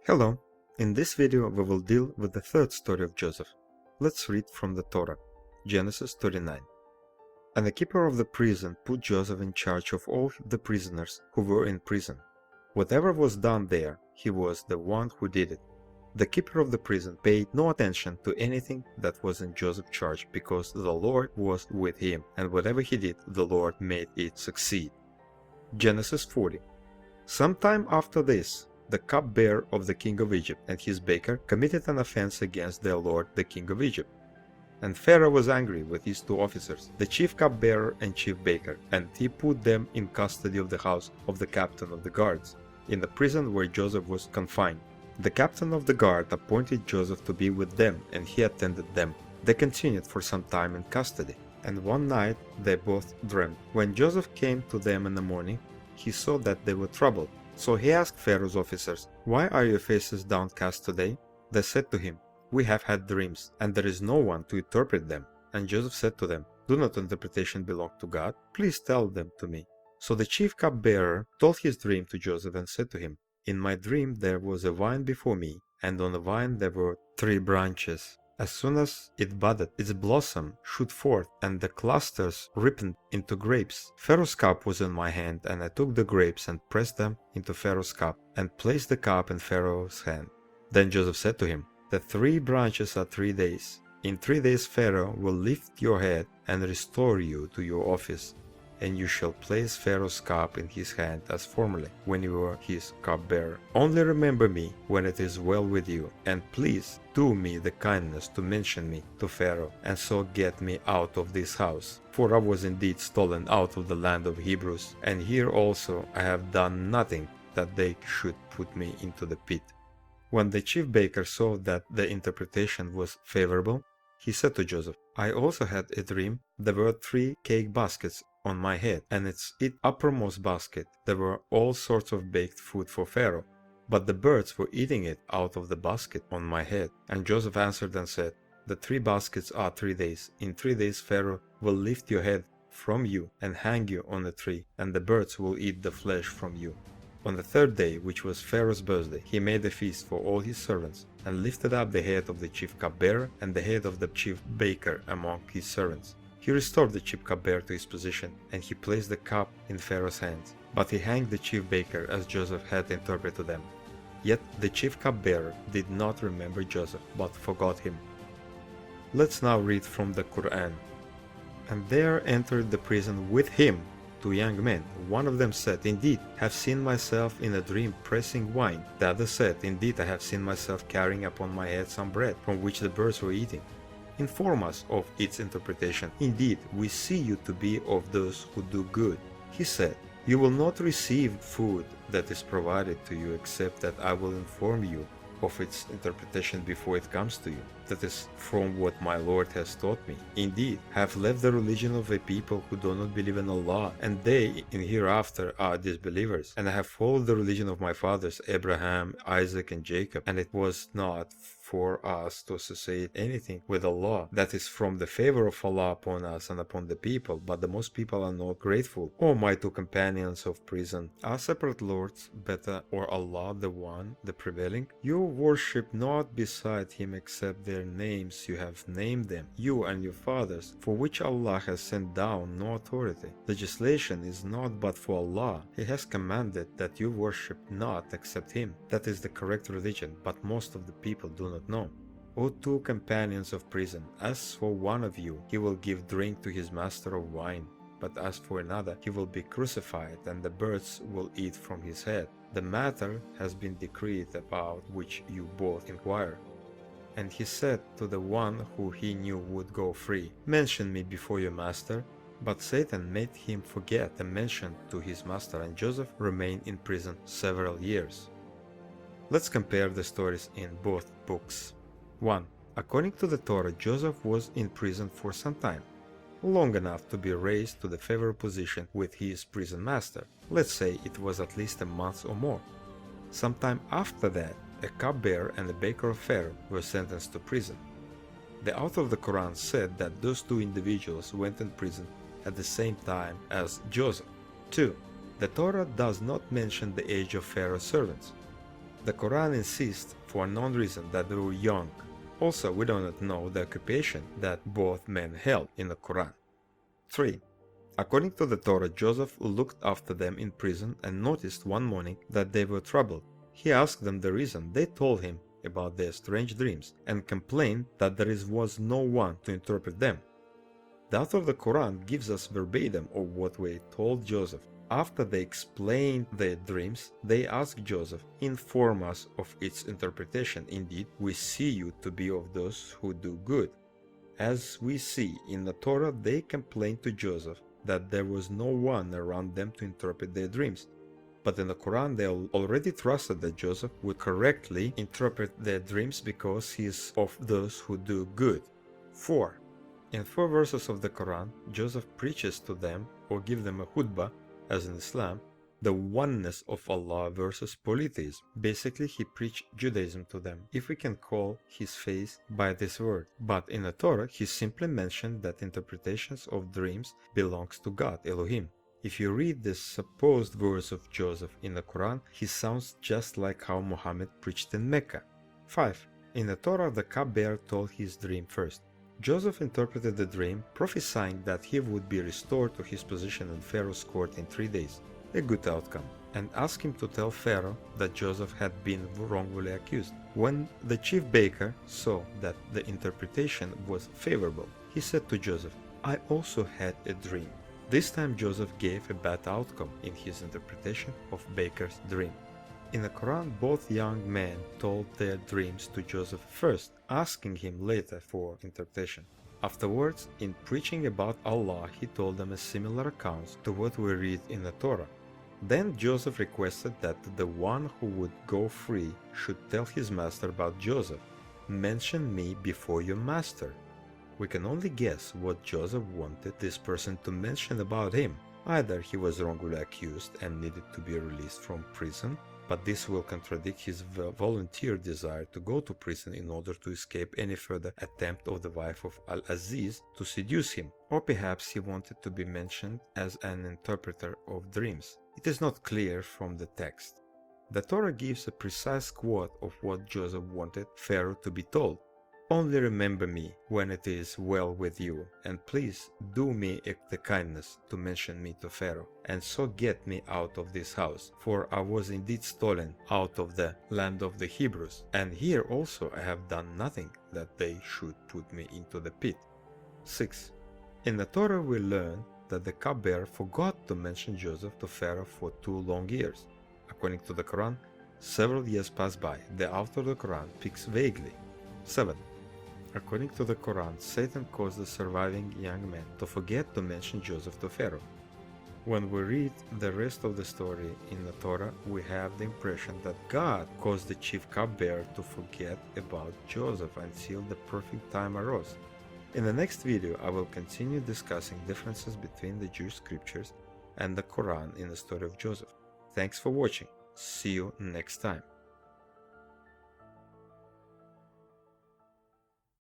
Hello, in this video we will deal with the third story of Joseph. Let's read from the Torah, Genesis 39. And the keeper of the prison put Joseph in charge of all the prisoners who were in prison. Whatever was done there, he was the one who did it. The keeper of the prison paid no attention to anything that was in Joseph's charge because the Lord was with him, and whatever he did, the Lord made it succeed. Genesis 40. Sometime after this, the cupbearer of the king of Egypt and his baker committed an offense against their lord the king of Egypt. And Pharaoh was angry with his two officers, the chief cupbearer and chief baker, and he put them in custody of the house of the captain of the guards, in the prison where Joseph was confined. The captain of the guard appointed Joseph to be with them, and he attended them. They continued for some time in custody, and one night they both dreamed. When Joseph came to them in the morning, he saw that they were troubled. So he asked Pharaoh's officers, "Why are your faces downcast today?" They said to him, "We have had dreams, and there is no one to interpret them." And Joseph said to them, "Do not interpretation belong to God? Please tell them to me." So the chief cupbearer told his dream to Joseph and said to him, "In my dream there was a vine before me, and on the vine there were 3 branches. As soon as it budded, its blossom shoot forth, and the clusters ripened into grapes. Pharaoh's cup was in my hand, and I took the grapes and pressed them into Pharaoh's cup, and placed the cup in Pharaoh's hand." Then Joseph said to him, "The 3 branches are 3 days. In 3 days Pharaoh will lift your head and restore you to your office, and you shall place Pharaoh's cup in his hand as formerly, when you were his cupbearer. Only remember me when it is well with you, and please do me the kindness to mention me to Pharaoh, and so get me out of this house. For I was indeed stolen out of the land of Hebrews, and here also I have done nothing that they should put me into the pit." When the chief baker saw that the interpretation was favorable, he said to Joseph, "I also had a dream. There were 3 cake baskets on my head, and its uppermost basket there were all sorts of baked food for Pharaoh, but the birds were eating it out of the basket on my head." And Joseph answered and said, "The 3 baskets are 3 days. In 3 days Pharaoh will lift your head from you and hang you on a tree, and the birds will eat the flesh from you." On the 3rd day, which was Pharaoh's birthday, he made a feast for all his servants, and lifted up the head of the chief cupbearer and the head of the chief baker among his servants. He restored the chief cupbearer to his position, and he placed the cup in Pharaoh's hands. But he hanged the chief baker as Joseph had interpreted to them. Yet the chief cupbearer did not remember Joseph, but forgot him. Let's now read from the Qur'an. "And there entered the prison with him 2 young men. One of them said, 'Indeed, I have seen myself in a dream pressing wine.' The other said, 'Indeed, I have seen myself carrying upon my head some bread, from which the birds were eating. Inform us of its interpretation. Indeed, we see you to be of those who do good.' He said, 'You will not receive food that is provided to you except that I will inform you of its interpretation before it comes to you. That is from what my Lord has taught me. Indeed, I have left the religion of a people who do not believe in Allah, and they in hereafter are disbelievers. And I have followed the religion of my fathers Abraham, Isaac, and Jacob, and it was not for us to associate anything with Allah. That is from the favor of Allah upon us and upon the people, but the most people are not grateful. O my 2 companions of prison, are separate lords better, or Allah the one, the prevailing? You worship not beside him except their names you have named them, you and your fathers, for which Allah has sent down no authority. Legislation is not but for Allah. He has commanded that you worship not except him. That is the correct religion, but most of the people do not know. O 2 companions of prison, as for one of you, he will give drink to his master of wine, but as for another, he will be crucified, and the birds will eat from his head. The matter has been decreed about which you both inquire." And he said to the one who he knew would go free, "Mention me before your master." But Satan made him forget the mention to his master, and Joseph remained in prison several years. Let's compare the stories in both books. 1. According to the Torah, Joseph was in prison for some time, long enough to be raised to the favored position with his prison master. Let's say it was at least a month or more. Sometime after that, a cupbearer and a baker of Pharaoh were sentenced to prison. The author of the Qur'an said that those 2 individuals went in prison at the same time as Joseph. 2. The Torah does not mention the age of Pharaoh's servants. The Quran insists for no reason that they were young. Also, we do not know the occupation that both men held in the Quran. 3. According to the Torah, Joseph looked after them in prison and noticed one morning that they were troubled. He asked them the reason. They told him about their strange dreams and complained that there was no one to interpret them. The author of the Quran gives us verbatim of what we told Joseph. After they explained their dreams, they asked Joseph, "Inform us of its interpretation. Indeed, we see you to be of those who do good." As we see in the Torah, they complained to Joseph that there was no one around them to interpret their dreams. But in the Quran, they already trusted that Joseph would correctly interpret their dreams because he is of those who do good. 4. In 4 verses of the Quran, Joseph preaches to them or gives them a khutbah, as in Islam, the oneness of Allah versus polytheism. Basically, he preached Judaism to them, if we can call his faith by this word. But in the Torah, he simply mentioned that interpretations of dreams belongs to God, Elohim. If you read the supposed words of Joseph in the Quran, he sounds just like how Muhammad preached in Mecca. 5. In the Torah, the cupbearer told his dream first. Joseph interpreted the dream, prophesying that he would be restored to his position in Pharaoh's court in 3 days, a good outcome, and asked him to tell Pharaoh that Joseph had been wrongfully accused. When the chief baker saw that the interpretation was favorable, he said to Joseph, "I also had a dream." This time Joseph gave a bad outcome in his interpretation of baker's dream. In the Quran, both young men told their dreams to Joseph first, asking him later for interpretation. Afterwards, in preaching about Allah, he told them a similar account to what we read in the Torah. Then Joseph requested that the one who would go free should tell his master about Joseph. "Mention me before your master." We can only guess what Joseph wanted this person to mention about him. Either he was wrongly accused and needed to be released from prison, but this will contradict his volunteer desire to go to prison in order to escape any further attempt of the wife of Al-Aziz to seduce him. Or perhaps he wanted to be mentioned as an interpreter of dreams. It is not clear from the text. The Torah gives a precise quote of what Joseph wanted Pharaoh to be told. "Only remember me when it is well with you, and please do me the kindness to mention me to Pharaoh, and so get me out of this house, for I was indeed stolen out of the land of the Hebrews, and here also I have done nothing that they should put me into the pit." 6. In the Torah we learn that the cupbearer forgot to mention Joseph to Pharaoh for 2 long years. According to the Quran, several years pass by. The author of the Quran speaks vaguely. 7. According to the Quran, Satan caused the surviving young men to forget to mention Joseph to Pharaoh. When we read the rest of the story in the Torah, we have the impression that God caused the chief cupbearer to forget about Joseph until the perfect time arose. In the next video, I will continue discussing differences between the Jewish scriptures and the Quran in the story of Joseph. Thanks for watching. See you next time.